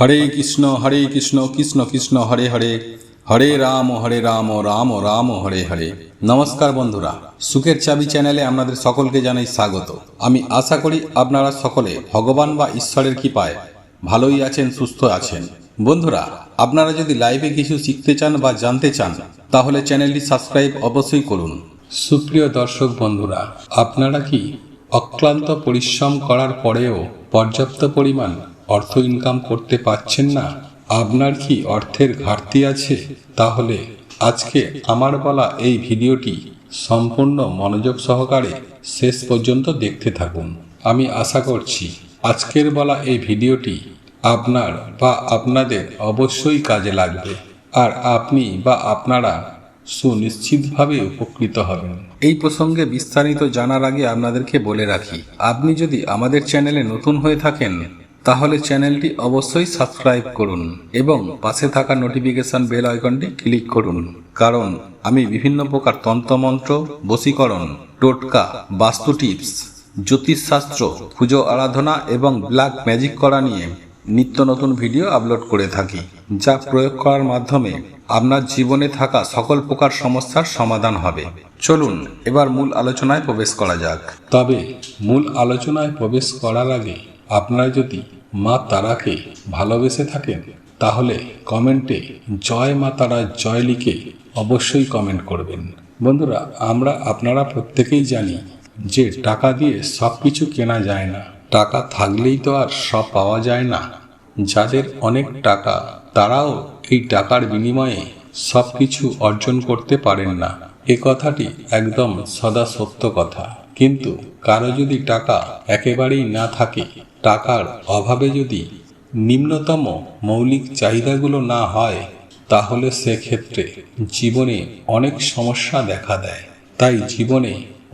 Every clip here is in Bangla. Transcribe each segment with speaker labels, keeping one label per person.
Speaker 1: হরে কৃষ্ণ কৃষ্ণ কৃষ্ণ হরে হরে, হরে রাম রাম রাম হরে হরে। নমস্কার বন্ধুরা, সুখের চাবি চ্যানেলে আপনাদের সকলকে জানাই স্বাগত। আমি আশা করি আপনারা সকলে ভগবান বা ঈশ্বরের কৃপায় ভালোই আছেন, সুস্থ আছেন। বন্ধুরা, আপনারা যদি লাইভে কিছু শিখতে চান বা জানতে চান তাহলে চ্যানেলটি সাবস্ক্রাইব অবশ্যই করুন। সুপ্রিয় দর্শক বন্ধুরা, আপনারা কি অক্লান্ত পরিশ্রম করার পরেও পর্যাপ্ত পরিমাণ অর্থ ইনকাম করতে পারছেন না? আপনার কি অর্থের ঘাটতি আছে? তাহলে আজকে আমার বলা এই ভিডিওটি সম্পূর্ণ মনোযোগ সহকারে শেষ পর্যন্ত দেখতে থাকুন। আমি আশা করছি আজকের বলা এই ভিডিওটি আপনার বা আপনাদের অবশ্যই কাজে লাগবে, আর আপনি বা আপনারা সুনিশ্চিতভাবে উপকৃত হবেন। এই প্রসঙ্গে বিস্তারিত জানার আগে আপনাদেরকে বলে রাখি, আপনি যদি আমাদের চ্যানেলে নতুন হয়ে থাকেন তাহলে চ্যানেলটি অবশ্যই সাবস্ক্রাইব করুন এবং পাশে থাকা নোটিফিকেশন বেল আইকনটি ক্লিক করুন, কারণ আমি বিভিন্ন প্রকার তন্ত্রমন্ত্র, বশীকরণ, টোটকা, বাস্তু টিপস, জ্যোতিষশাস্ত্র, পুজো আরাধনা এবং ব্ল্যাক ম্যাজিক করা নিয়ে নিত্য নতুন ভিডিও আপলোড করে থাকি, যা প্রয়োগ করার মাধ্যমে আপনার জীবনে থাকা সকল প্রকার সমস্যার সমাধান হবে। চলুন এবার মূল আলোচনায় প্রবেশ করা যাক। তবে মূল আলোচনায় প্রবেশ করার আগে আপনারা যদি মা তারাকে ভালোবেসে থাকেন তাহলে কমেন্টে জয় মা তারা জয় লিখে অবশ্যই কমেন্ট করবেন। বন্ধুরা, আপনারা প্রত্যেকেই জানি যে টাকা দিয়ে সব কিছু কেনা যায় না, টাকা থাকলেই তো আর সব পাওয়া যায় না। যাদের অনেক টাকা তারাও এই টাকার বিনিময়ে সব কিছু অর্জন করতে পারেন না। এ কথাটি একদম সদা সত্য কথা। কিন্তু কারো যদি টাকা একেবারেই না থাকে, টাকার অভাবে যদি নিম্নতম মৌলিক চাহিদাগুলো না হয়, তাহলে সেক্ষেত্রে জীবনে অনেক সমস্যা দেখা দেয়। তাই জীবনে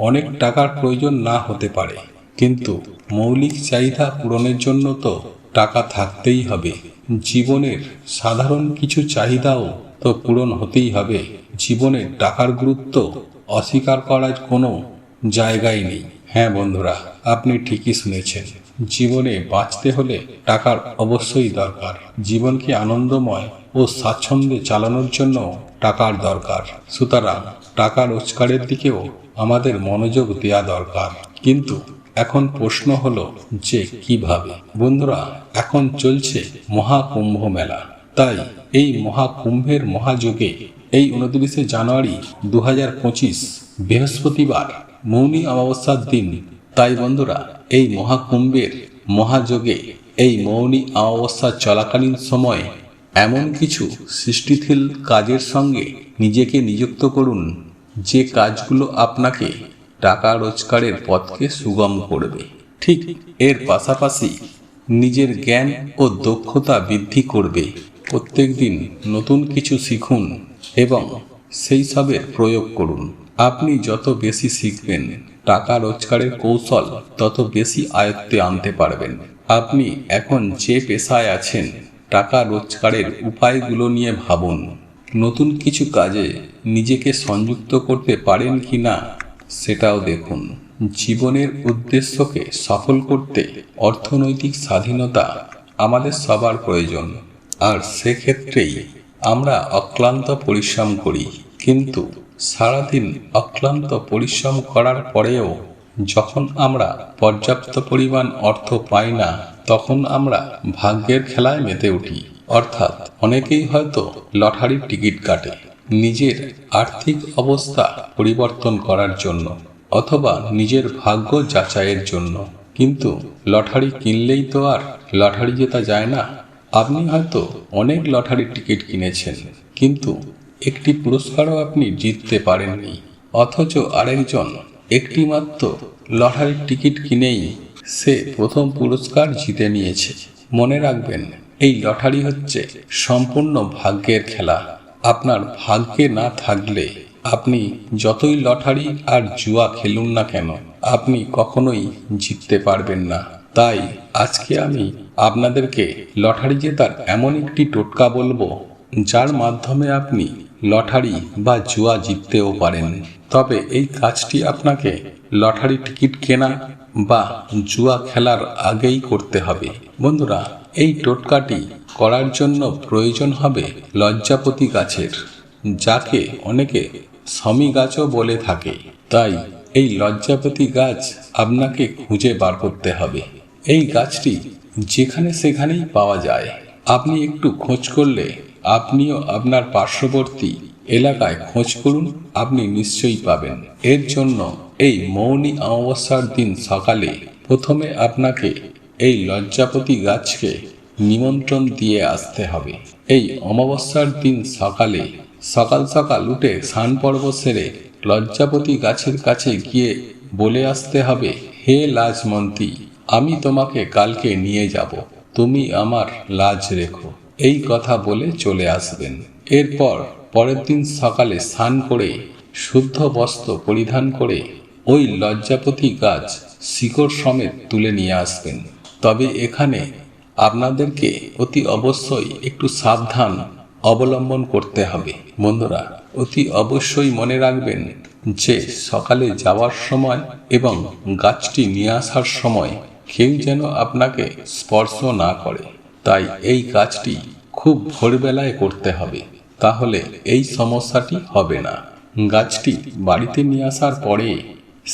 Speaker 1: অনেক টাকার প্রয়োজন না হতে পারে, কিন্তু মৌলিক চাহিদা পূরণের জন্য তো টাকা থাকতেই হবে। জীবনের সাধারণ কিছু চাহিদাও তো পূরণ হতেই হবে। জীবনে টাকার গুরুত্ব অস্বীকার করার কোনো জায়গাই নেই। হ্যাঁ বন্ধুরা, আপনি ঠিকই শুনেছেন। জীবনে বাঁচতে হলে টাকার অবশ্যই দরকার। জীবনকে আনন্দময় ও স্বাচ্ছন্দ্যে চালানোর জন্য টাকার দরকার। সুতরাং টাকা রোজগারের দিকেও আমাদের মনোযোগ দেওয়া দরকার। কিন্তু এখন প্রশ্ন হলো যে কিভাবে? বন্ধুরা, এখন চলছে মহাকুম্ভ মেলা। তাই এই মহাকুম্ভের মহাযজ্ঞে এই 29শে জানুয়ারি 2025 বৃহস্পতিবার মৌনী অমাবস্যার দিন। তাই বন্ধুরা, এই মহাকুম্ভের মহাযজ্ঞে এই মৌনী অমাবস্যা চলাকালীন সময়ে এমন কিছু সৃষ্টিশীল কাজের সঙ্গে নিজেকে নিযুক্ত করুন, যে কাজগুলো আপনাকে টাকা রোজগারের পথকে সুগম করবে। ঠিক এর পাশাপাশি নিজের জ্ঞান ও দক্ষতা বৃদ্ধি করবে। প্রত্যেক দিন নতুন কিছু শিখুন এবং সেই সবের প্রয়োগ করুন। আপনি যত বেশি শিখবেন, টাকা রোজগারের কৌশল তত বেশি আয়ত্তে আনতে পারবেন। আপনি এখন যে পেশায় আছেন, টাকা রোজগারের উপায়গুলো নিয়ে ভাবুন। নতুন কিছু কাজে নিজেকে সংযুক্ত করতে পারেন কি না সেটাও দেখুন। জীবনের উদ্দেশ্যকে সফল করতে অর্থনৈতিক স্বাধীনতা আমাদের সবার প্রয়োজন, আর সেক্ষেত্রেই আমরা অক্লান্ত পরিশ্রম করি। কিন্তু সারাদিন অক্লান্ত পরিশ্রম করার পরেও যখন আমরা পর্যাপ্ত পরিমাণ অর্থ পাই না, তখন আমরা ভাগ্যের খেলায় মেতে উঠি। অর্থাৎ অনেকেই হয়তো লটারির টিকিট কাটে নিজের আর্থিক অবস্থা পরিবর্তন করার জন্য, অথবা নিজের ভাগ্য যাচাইয়ের জন্য। কিন্তু লটারি কিনলেই তো আর লটারি জেতা যায় না। আপনি হয়তো অনেক লটারির টিকিট কিনেছেন, কিন্তু একটি পুরস্কারও আপনি জিততে পারেননি। অথচ আরেকজন একটি মাত্র লটারির টিকিট কিনেই সে প্রথম পুরস্কার জিতে নিয়েছে। মনে রাখবেন, এই লটারি হচ্ছে সম্পূর্ণ ভাগ্যের খেলা। আপনার ভাগ্যে না থাকলে আপনি যতই লটারি আর জুয়া খেলুন না কেন, আপনি কখনোই জিততে পারবেন না। তাই আজকে আমি আপনাদেরকে লটারি জেতার এমন একটি টোটকা বলবো, যার মাধ্যমে আপনি লটারি বা জুয়া জিততেও পারেন। তবে এই কাজটি আপনাকে লটারি টিকিট কেনা বা জুয়া খেলার আগেই করতে হবে। বন্ধুরা, এই টোটকাটি করার জন্য প্রয়োজন হবে লজ্জাপতি গাছের, যাকে অনেকে শমী গাছও বলে থাকে। তাই এই লজ্জাপতি গাছ আপনাকে খুঁজে বার করতে হবে। এই গাছটি যেখানে সেখানেই পাওয়া যায়। আপনি একটু খোঁজ করলে আপনিও আপনার পার্শ্ববর্তী এলাকায় খোঁজ করুন, আপনি নিশ্চয়ই পাবেন। এর জন্য এই মৌনী অমাবস্যার দিন সকালে প্রথমে আপনাকে এই লজ্জাপতি গাছকে নিমন্ত্রণ দিয়ে আসতে হবে। এই অমাবস্যার দিন সকালে সকাল সকাল উঠে স্নান পর্ব সেরে লজ্জাপতি গাছের কাছে গিয়ে বলে আসতে হবে, হে লাজমন্তী, আমি তোমাকে কালকে নিয়ে যাব, তুমি আমার লাজ রেখো। এই কথা বলে চলে আসবেন। এরপর পরের দিন সকালে স্নান করে শুদ্ধ বস্ত্র পরিধান করে ওই লজ্জাপতি গাছ শিকড় সমেত তুলে নিয়ে আসবেন। তবে এখানে আপনাদেরকে অতি অবশ্যই একটু সাবধান অবলম্বন করতে হবে। বন্ধুরা, অতি অবশ্যই মনে রাখবেন যে সকালে যাওয়ার সময় এবং গাছটি নিয়ে আসার সময় কেউ যেন আপনাকে স্পর্শ না করে। তাই এই কাজটি খুব ভোরবেলায় করতে হবে, তাহলে এই সমস্যাটি হবে না। গাছটি বাড়িতে নিয়ে আসার পরে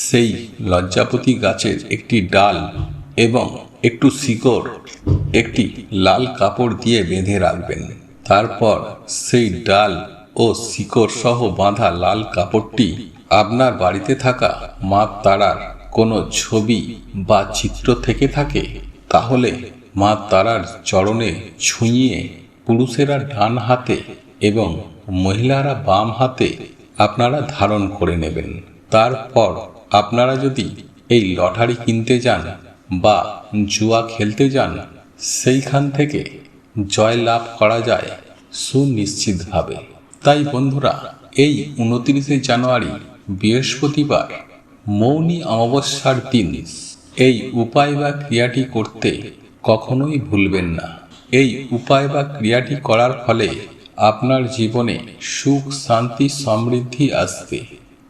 Speaker 1: সেই লজ্জাপতি গাছের একটি ডাল এবং একটু শিকড় একটি লাল কাপড় দিয়ে বেঁধে রাখবেন। তারপর সেই ডাল ও শিকড় সহ বাঁধা লাল কাপড়টি আপনার বাড়িতে থাকা মা তারার কোনো ছবি বা চিত্র থেকে থাকে, তাহলে মা তারার চরণে ছুঁইয়ে পুরুষেরা ডান হাতে এবং মহিলারা বাম হাতে আপনারা ধারণ করে নেবেন। তারপর আপনারা যদি এই লটারি কিনতে যান বা জুয়া খেলতে যান, সেইখান থেকে জয় লাভ করা যায় সুনিশ্চিতভাবে। তাই বন্ধুরা, এই 29শে জানুয়ারি বৃহস্পতিবার মৌনী অমাবস্যার দিন এই উপায় বা ক্রিয়াটি করতে কখনোই ভুলবেন না। এই উপায় বা ক্রিয়াটি করার ফলে আপনার জীবনে সুখ, শান্তি, সমৃদ্ধি আসবে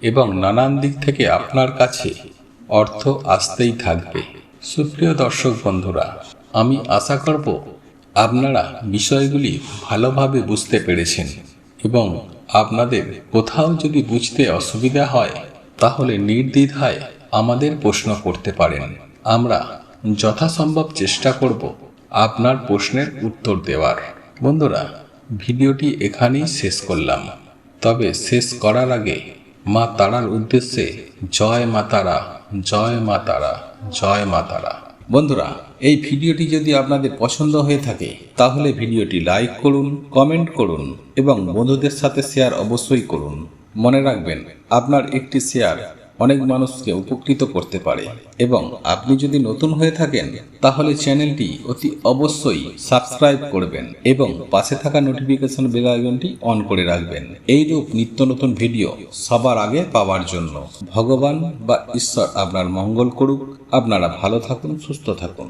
Speaker 1: এবং নানান দিক থেকে আপনার কাছে অর্থ আসতেই থাকবে। সুপ্রিয় দর্শক বন্ধুরা, আমি আশা করব আপনারা বিষয়গুলি ভালোভাবে বুঝতে পেরেছেন এবং আপনাদের কোথাও যদি বুঝতে অসুবিধা হয় তাহলে নির্দ্বিধায় আমাদের প্রশ্ন করতে পারেন। আমরা যথাসম্ভব চেষ্টা করব আপনার প্রশ্নের উত্তর দেওয়ার। বন্ধুরা, ভিডিওটি এখানেই শেষ করলাম। তবে শেষ করার আগে মা তারার উদ্দেশ্যে জয় মা তারা, জয় মা তারা, জয় মা তারা। বন্ধুরা, এই ভিডিওটি যদি আপনাদের পছন্দ হয়ে থাকে তাহলে ভিডিওটি লাইক করুন, কমেন্ট করুন এবং বন্ধুদের সাথে শেয়ার অবশ্যই করুন। মনে রাখবেন, আপনার একটি শেয়ার অনেক মানুষকে উপকৃত করতে পারে। এবং আপনি যদি নতুন হয়ে থাকেন তাহলে চ্যানেলটি অতি অবশ্যই সাবস্ক্রাইব করবেন এবং পাশে থাকা নোটিফিকেশন বেল আইকনটি অন করে রাখবেন, এইরূপ নিত্য নতুন ভিডিও সবার আগে পাওয়ার জন্য। ভগবান বা ঈশ্বর আপনার মঙ্গল করুক। আপনারা ভালো থাকুন, সুস্থ থাকুন।